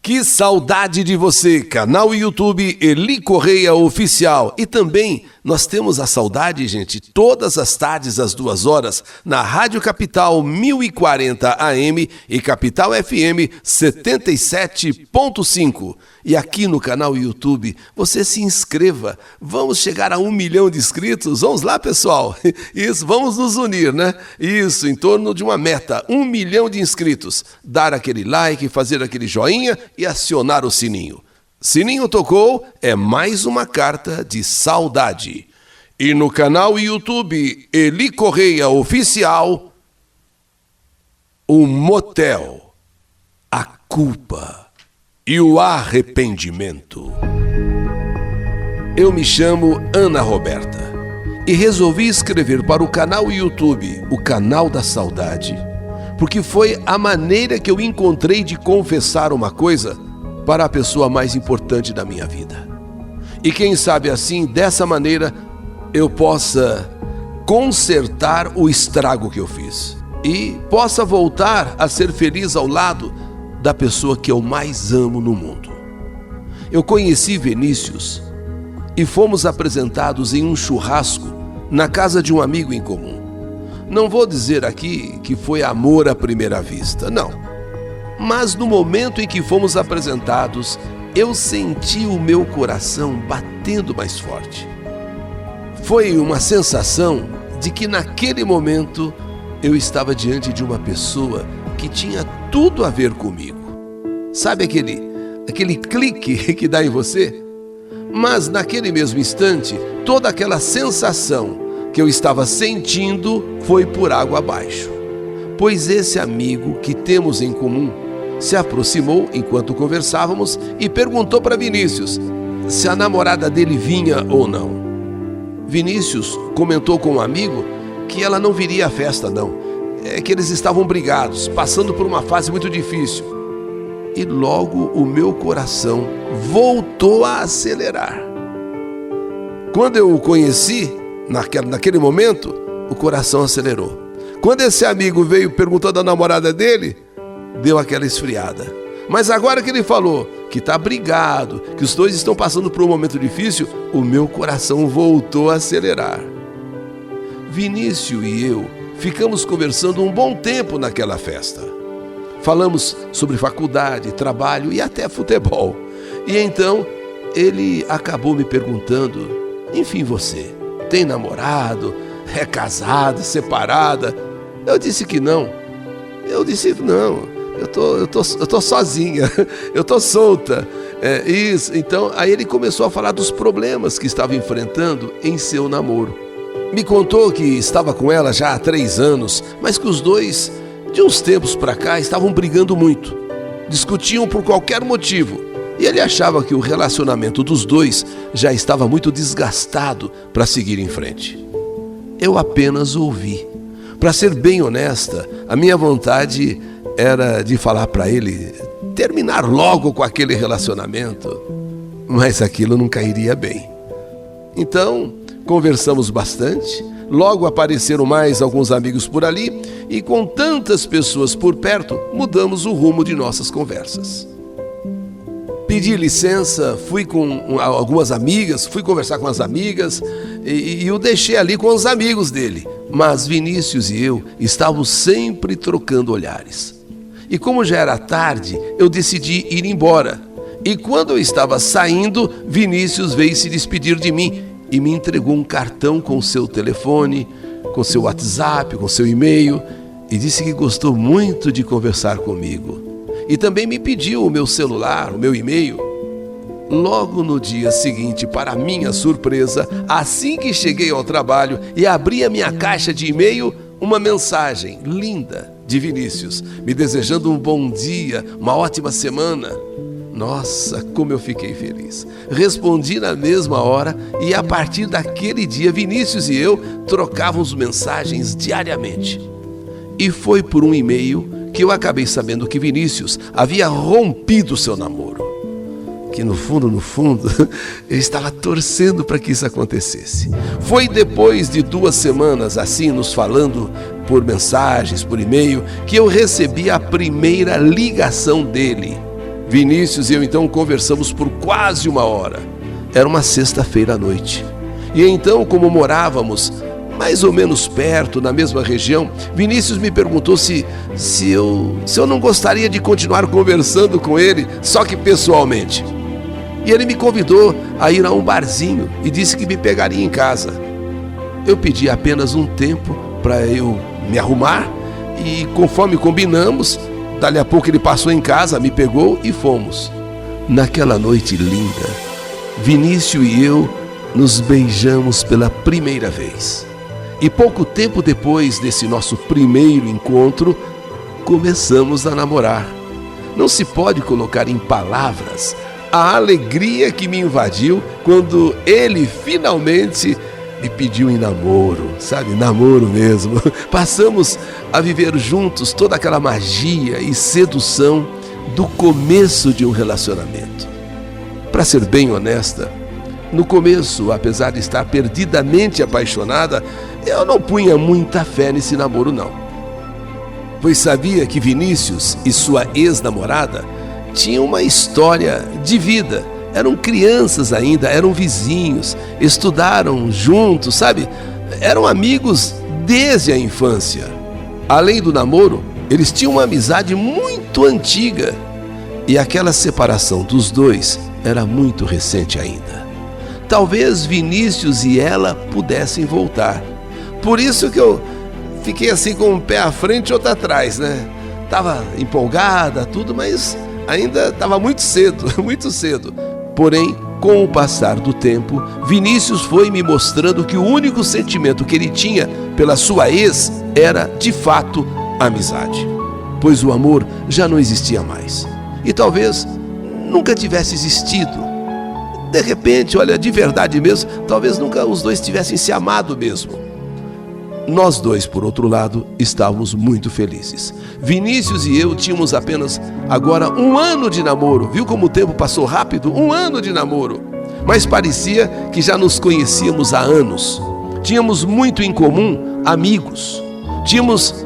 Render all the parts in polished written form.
Que saudade de você, canal YouTube Eli Correia Oficial. E também nós temos a saudade, gente, todas as tardes às 2h na Rádio Capital 1040 AM e Capital FM 77.5. E aqui no canal YouTube, você se inscreva. Vamos chegar a 1 milhão de inscritos? Vamos lá, pessoal. Isso, vamos nos unir, né? Isso, em torno de uma meta, 1 milhão de inscritos. Dar aquele like, fazer aquele joinha e acionar o sininho. Sininho tocou, é mais uma carta de saudade. E no canal YouTube Eli Correia Oficial, o motel, a culpa e o arrependimento. Eu me chamo Ana Roberta e resolvi escrever para o canal YouTube, o canal da saudade, porque foi a maneira que eu encontrei de confessar uma coisa para a pessoa mais importante da minha vida. E quem sabe assim, dessa maneira, eu possa consertar o estrago que eu fiz e possa voltar a ser feliz ao lado da pessoa que eu mais amo no mundo. Eu conheci Vinícius e fomos apresentados em um churrasco na casa de um amigo em comum. Não vou dizer aqui que foi amor à primeira vista, não. Mas no momento em que fomos apresentados, eu senti o meu coração batendo mais forte. Foi uma sensação de que naquele momento eu estava diante de uma pessoa que tinha tudo a ver comigo. Sabe aquele clique que dá em você? Mas naquele mesmo instante, toda aquela sensação que eu estava sentindo foi por água abaixo. Pois esse amigo que temos em comum se aproximou enquanto conversávamos e perguntou para Vinícius se a namorada dele vinha ou não. Vinícius comentou com um amigo que ela não viria à festa não, é que eles estavam brigados, passando por uma fase muito difícil. E logo o meu coração voltou a acelerar. Quando eu o conheci, naquele momento, o coração acelerou. Quando esse amigo veio perguntando a namorada dele, deu aquela esfriada. Mas agora que ele falou que está brigado, que os dois estão passando por um momento difícil, o meu coração voltou a acelerar. Vinícius e eu ficamos conversando um bom tempo naquela festa. Falamos sobre faculdade, trabalho e até futebol. E então ele acabou me perguntando: enfim, você tem namorado? É casada, separada? Eu disse que não. Eu disse não, eu tô sozinha, eu tô solta. Isso. Então aí ele começou a falar dos problemas que estava enfrentando em seu namoro. Me contou que estava com ela já há 3 anos, mas que os dois, de uns tempos para cá, estavam brigando muito. Discutiam por qualquer motivo. E ele achava que o relacionamento dos dois já estava muito desgastado para seguir em frente. Eu apenas ouvi. Para ser bem honesta, a minha vontade era de falar para ele terminar logo com aquele relacionamento, mas aquilo não cairia bem. Então, conversamos bastante, logo apareceram mais alguns amigos por ali e com tantas pessoas por perto, mudamos o rumo de nossas conversas. Pedi licença, fui com algumas amigas, fui conversar com as amigas e eu deixei ali com os amigos dele. Mas Vinícius e eu estávamos sempre trocando olhares. E como já era tarde, eu decidi ir embora. E quando eu estava saindo, Vinícius veio se despedir de mim e me entregou um cartão com seu telefone, com seu WhatsApp, com seu e-mail e disse que gostou muito de conversar comigo. E também me pediu o meu celular, o meu e-mail. Logo no dia seguinte, para minha surpresa, assim que cheguei ao trabalho e abri a minha caixa de e-mail, uma mensagem linda de Vinícius, me desejando um bom dia, uma ótima semana. Nossa, como eu fiquei feliz. Respondi na mesma hora e a partir daquele dia, Vinícius e eu trocávamos mensagens diariamente. E foi por um e-mail que eu acabei sabendo que Vinícius havia rompido seu namoro. Que no fundo, eu estava torcendo para que isso acontecesse. Foi depois de 2 semanas assim, nos falando por mensagens, por e-mail, que eu recebi a primeira ligação dele. Vinícius e eu então conversamos por quase 1 hora. Era uma sexta-feira à noite. E então, como morávamos mais ou menos perto, na mesma região, Vinícius me perguntou se eu não gostaria de continuar conversando com ele, só que pessoalmente. E ele me convidou a ir a um barzinho e disse que me pegaria em casa. Eu pedi apenas um tempo para eu me arrumar e, conforme combinamos, dali a pouco ele passou em casa, me pegou e fomos. Naquela noite linda, Vinícius e eu nos beijamos pela primeira vez. E pouco tempo depois desse nosso primeiro encontro, começamos a namorar. Não se pode colocar em palavras a alegria que me invadiu quando ele finalmente me pediu em namoro, sabe? Namoro mesmo. Passamos a viver juntos toda aquela magia e sedução do começo de um relacionamento. Para ser bem honesta, no começo, apesar de estar perdidamente apaixonada, eu não punha muita fé nesse namoro não. Pois sabia que Vinícius e sua ex-namorada tinham uma história de vida. Eram crianças ainda, eram vizinhos, estudaram juntos, sabe? Eram amigos desde a infância. Além do namoro, eles tinham uma amizade muito antiga. E aquela separação dos dois era muito recente ainda. Talvez Vinícius e ela pudessem voltar. Por isso que eu fiquei assim com um pé à frente e outro atrás, né? Tava empolgada, tudo, mas ainda estava muito cedo, muito cedo. Porém, com o passar do tempo, Vinícius foi me mostrando que o único sentimento que ele tinha pela sua ex era, de fato, a amizade. Pois o amor já não existia mais. E talvez nunca tivesse existido. De repente, olha, de verdade mesmo, talvez nunca os dois tivessem se amado mesmo. Nós dois, por outro lado, estávamos muito felizes. Vinícius e eu tínhamos apenas agora 1 ano de namoro. Viu como o tempo passou rápido? 1 ano de namoro. Mas parecia que já nos conhecíamos há anos. Tínhamos muito em comum, amigos. Tínhamos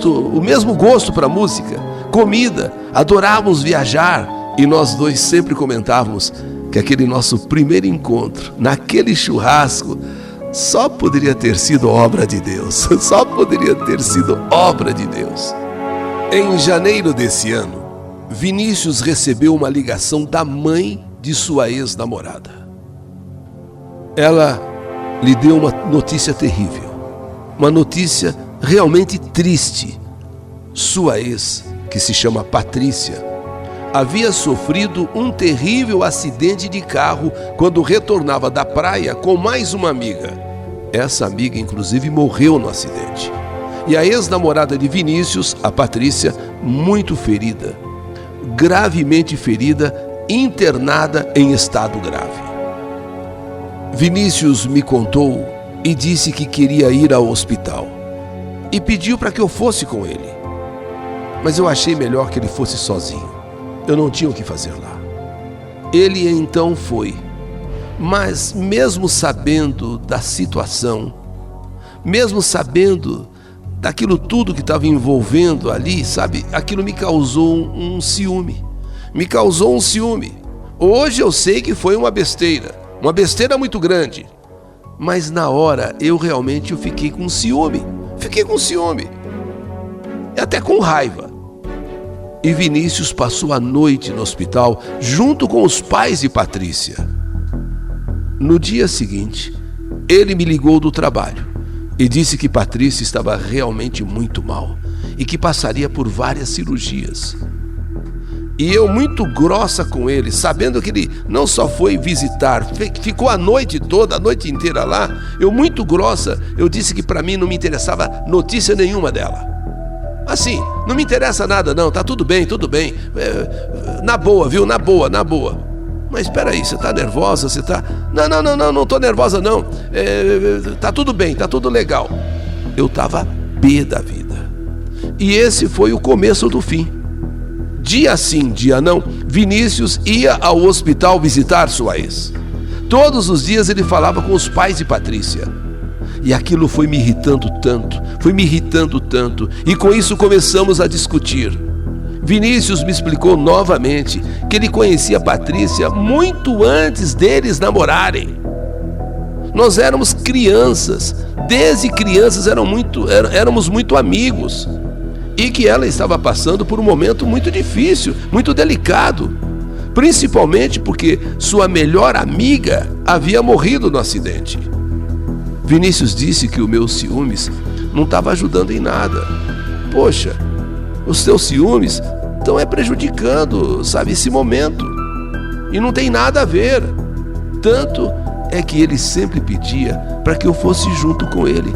o mesmo gosto para música, comida, adorávamos viajar. E nós dois sempre comentávamos que aquele nosso primeiro encontro, naquele churrasco, só poderia ter sido obra de Deus. Só poderia ter sido obra de Deus. Em janeiro desse ano, Vinícius recebeu uma ligação da mãe de sua ex-namorada. Ela lhe deu uma notícia terrível. Uma notícia realmente triste. Sua ex, que se chama Patrícia, havia sofrido um terrível acidente de carro quando retornava da praia com mais uma amiga. Essa amiga, inclusive, morreu no acidente. E a ex-namorada de Vinícius, a Patrícia, muito ferida, gravemente ferida, internada em estado grave. Vinícius me contou e disse que queria ir ao hospital e pediu para que eu fosse com ele. Mas eu achei melhor que ele fosse sozinho. Eu não tinha o que fazer lá. Ele então foi, mas mesmo sabendo da situação, mesmo sabendo daquilo tudo que estava envolvendo ali, sabe, aquilo me causou um ciúme. Me causou um ciúme. Hoje eu sei que foi uma besteira muito grande, mas na hora eu realmente fiquei com ciúme. Fiquei com ciúme, até com raiva. E Vinícius passou a noite no hospital junto com os pais de Patrícia. No dia seguinte, ele me ligou do trabalho e disse que Patrícia estava realmente muito mal e que passaria por várias cirurgias. E eu, muito grossa com ele, sabendo que ele não só foi visitar, ficou a noite toda, a noite inteira lá, eu, muito grossa, eu disse que para mim não me interessava notícia nenhuma dela. Assim, não me interessa nada não, tá tudo bem, na boa, viu, na boa. Mas espera aí, você tá nervosa, você tá... Não tô nervosa não, tá tudo bem, tá tudo legal. Eu tava pé da vida. E esse foi o começo do fim. Dia sim, dia não, Vinícius ia ao hospital visitar sua ex. Todos os dias ele falava com os pais de Patrícia. E aquilo foi me irritando tanto, e com isso começamos a discutir. Vinícius me explicou novamente que ele conhecia Patrícia muito antes deles namorarem. Nós éramos crianças, desde crianças éramos muito amigos, e que ela estava passando por um momento muito difícil, muito delicado, principalmente porque sua melhor amiga havia morrido no acidente. Vinícius disse que o meu ciúmes não estava ajudando em nada. Poxa, os teus ciúmes estão prejudicando, sabe, esse momento. E não tem nada a ver. Tanto é que ele sempre pedia para que eu fosse junto com ele.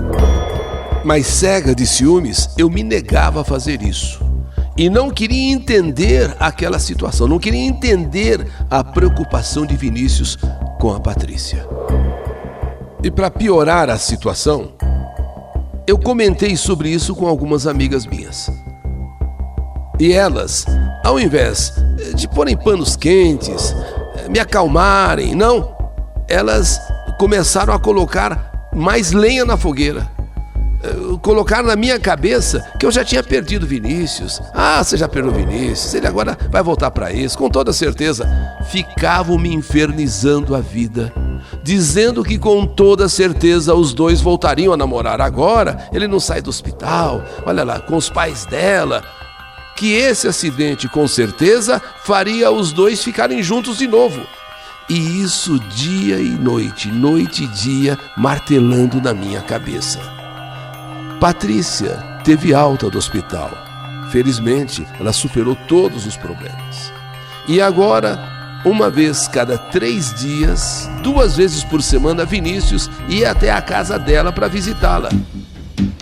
Mas cega de ciúmes, eu me negava a fazer isso. E não queria entender aquela situação, não queria entender a preocupação de Vinícius com a Patrícia. E para piorar a situação, eu comentei sobre isso com algumas amigas minhas. E elas, ao invés de porem panos quentes, me acalmarem, não, elas começaram a colocar mais lenha na fogueira. Colocaram na minha cabeça que eu já tinha perdido Vinícius. Ah, você já perdeu Vinícius, ele agora vai voltar para isso, com toda certeza. Ficavam me infernizando a vida, dizendo que com toda certeza os dois voltariam a namorar. Agora ele não sai do hospital, olha lá, com os pais dela. Que esse acidente com certeza faria os dois ficarem juntos de novo. E isso dia e noite, noite e dia, martelando na minha cabeça. Patrícia teve alta do hospital. Felizmente, ela superou todos os problemas. E agora, uma vez cada 3 dias, 2 vezes por semana, Vinícius ia até a casa dela para visitá-la.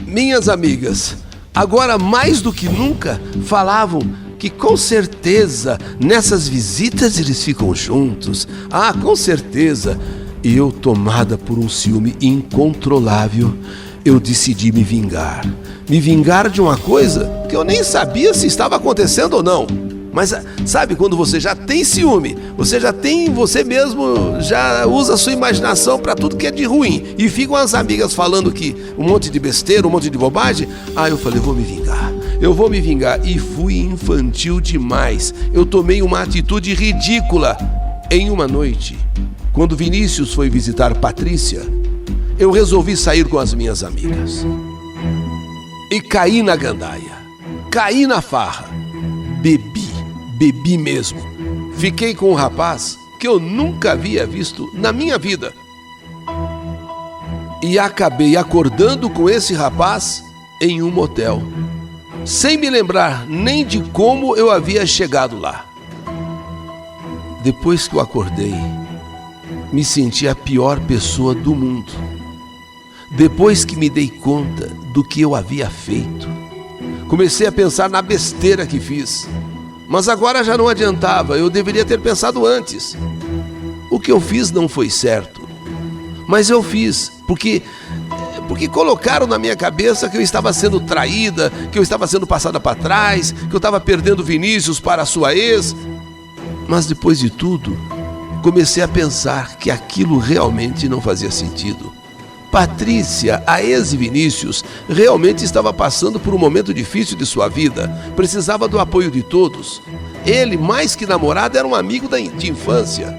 Minhas amigas, agora mais do que nunca, falavam que com certeza nessas visitas eles ficam juntos. Ah, com certeza. E eu, tomada por um ciúme incontrolável, eu decidi me vingar. Me vingar de uma coisa que eu nem sabia se estava acontecendo ou não. Mas sabe, quando você já tem ciúme, você mesmo já usa a sua imaginação para tudo que é de ruim. E ficam as amigas falando que um monte de besteira, um monte de bobagem. Ah, eu falei, eu vou me vingar. E fui infantil demais. Eu tomei uma atitude ridícula. Em uma noite, quando Vinícius foi visitar Patrícia, eu resolvi sair com as minhas amigas. E caí na gandaia, caí na farra, bebi mesmo. Fiquei com um rapaz que eu nunca havia visto na minha vida. E acabei acordando com esse rapaz em um motel, sem me lembrar nem de como eu havia chegado lá. Depois que eu acordei, me senti a pior pessoa do mundo. Depois que me dei conta do que eu havia feito, comecei a pensar na besteira que fiz. Mas agora já não adiantava, eu deveria ter pensado antes. O que eu fiz não foi certo, mas eu fiz porque colocaram na minha cabeça que eu estava sendo traída, que eu estava sendo passada para trás, que eu estava perdendo Vinícius para a sua ex. Mas depois de tudo, comecei a pensar que aquilo realmente não fazia sentido. Patrícia, a ex de Vinícius, realmente estava passando por um momento difícil de sua vida, precisava do apoio de todos. Ele, mais que namorado, era um amigo de infância.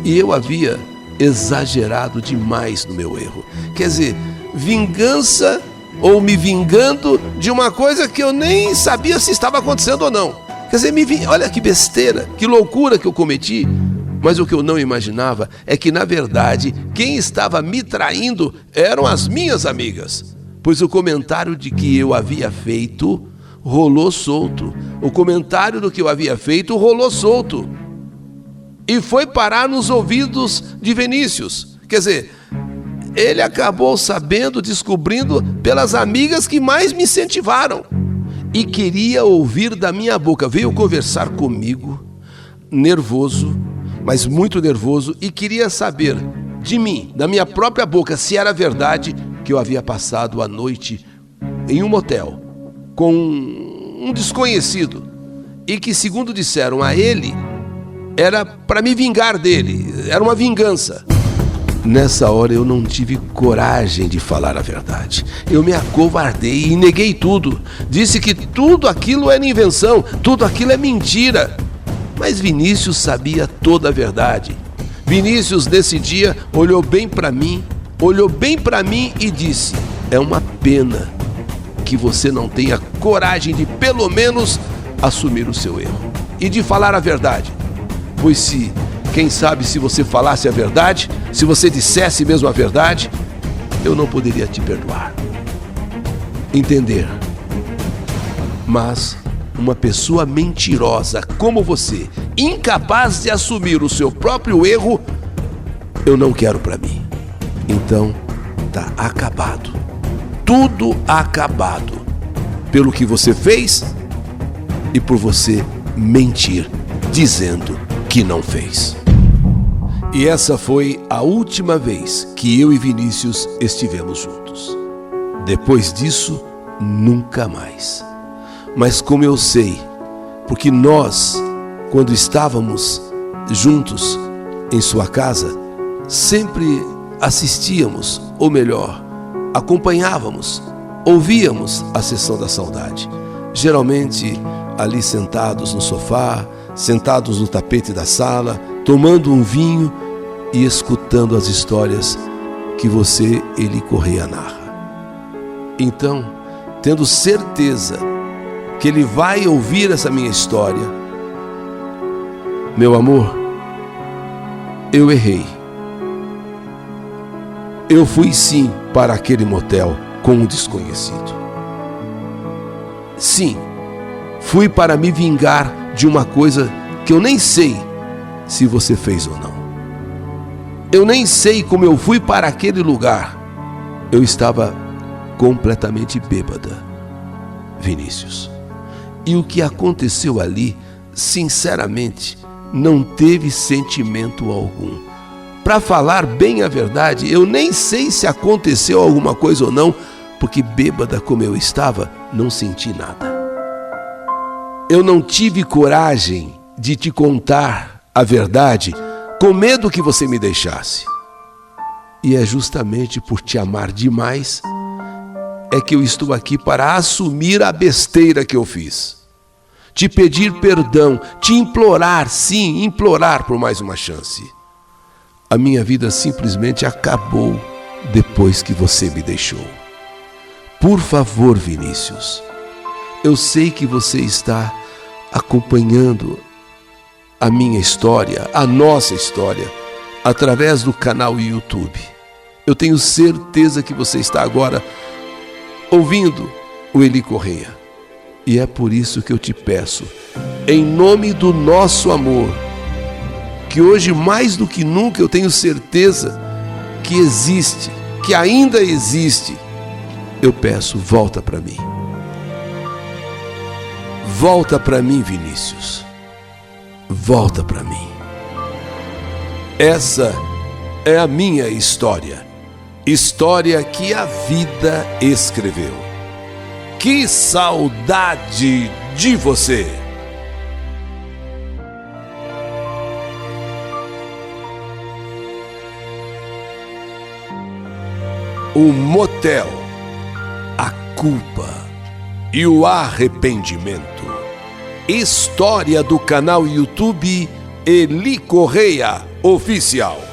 E eu havia exagerado demais no meu erro. Quer dizer, vingança ou me vingando de uma coisa que eu nem sabia se estava acontecendo ou não. Quer dizer, olha que besteira, que loucura que eu cometi. Mas o que eu não imaginava é que, na verdade, quem estava me traindo eram as minhas amigas. Pois o comentário de que eu havia feito rolou solto. O comentário do que eu havia feito rolou solto. E foi parar nos ouvidos de Vinícius. Quer dizer, ele acabou sabendo, descobrindo pelas amigas que mais me incentivaram. E queria ouvir da minha boca. Veio conversar comigo, nervoso, mas muito nervoso, e queria saber de mim, da minha própria boca, se era verdade que eu havia passado a noite em um motel com um desconhecido e que, segundo disseram a ele, era para me vingar dele, era uma vingança. Nessa hora eu não tive coragem de falar a verdade. Eu me acovardei e neguei tudo. Disse que tudo aquilo era invenção, tudo aquilo é mentira. Mas Vinícius sabia toda a verdade. Vinícius, nesse dia, olhou bem para mim e disse: é uma pena que você não tenha coragem de, pelo menos, assumir o seu erro e de falar a verdade. Pois quem sabe se você falasse a verdade, se você dissesse mesmo a verdade, eu não poderia te perdoar. Entender. Mas uma pessoa mentirosa como você, incapaz de assumir o seu próprio erro, eu não quero para mim. Então, tá acabado. Tudo acabado. Pelo que você fez e por você mentir, dizendo que não fez. E essa foi a última vez que eu e Vinícius estivemos juntos. Depois disso, nunca mais. Mas como eu sei, porque nós, quando estávamos juntos em sua casa, sempre assistíamos, ou melhor, acompanhávamos, ouvíamos a Sessão da Saudade. Geralmente ali sentados no sofá, sentados no tapete da sala, tomando um vinho e escutando as histórias que você, Eli Correia, narra. Então, tendo certeza que ele vai ouvir essa minha história, meu amor, eu errei. Eu fui sim para aquele motel com um desconhecido. Sim, fui para me vingar de uma coisa que eu nem sei se você fez ou não. Eu nem sei como eu fui para aquele lugar. Eu estava completamente bêbada, Vinícius. E o que aconteceu ali, sinceramente, não teve sentimento algum. Para falar bem a verdade, eu nem sei se aconteceu alguma coisa ou não, porque bêbada como eu estava, não senti nada. Eu não tive coragem de te contar a verdade, com medo que você me deixasse. E é justamente por te amar demais é que eu estou aqui para assumir a besteira que eu fiz. Te pedir perdão, te implorar, sim, implorar por mais uma chance. A minha vida simplesmente acabou depois que você me deixou. Por favor, Vinícius, eu sei que você está acompanhando a minha história, a nossa história, através do canal YouTube. Eu tenho certeza que você está agora ouvindo o Eli Correia. E é por isso que eu te peço, em nome do nosso amor, que hoje mais do que nunca eu tenho certeza que existe, que ainda existe, eu peço, volta para mim. Volta para mim, Vinícius. Volta para mim. Essa é a minha história. História que a vida escreveu. Que saudade de você! O motel, a culpa e o arrependimento. História do canal YouTube Eli Correia Oficial.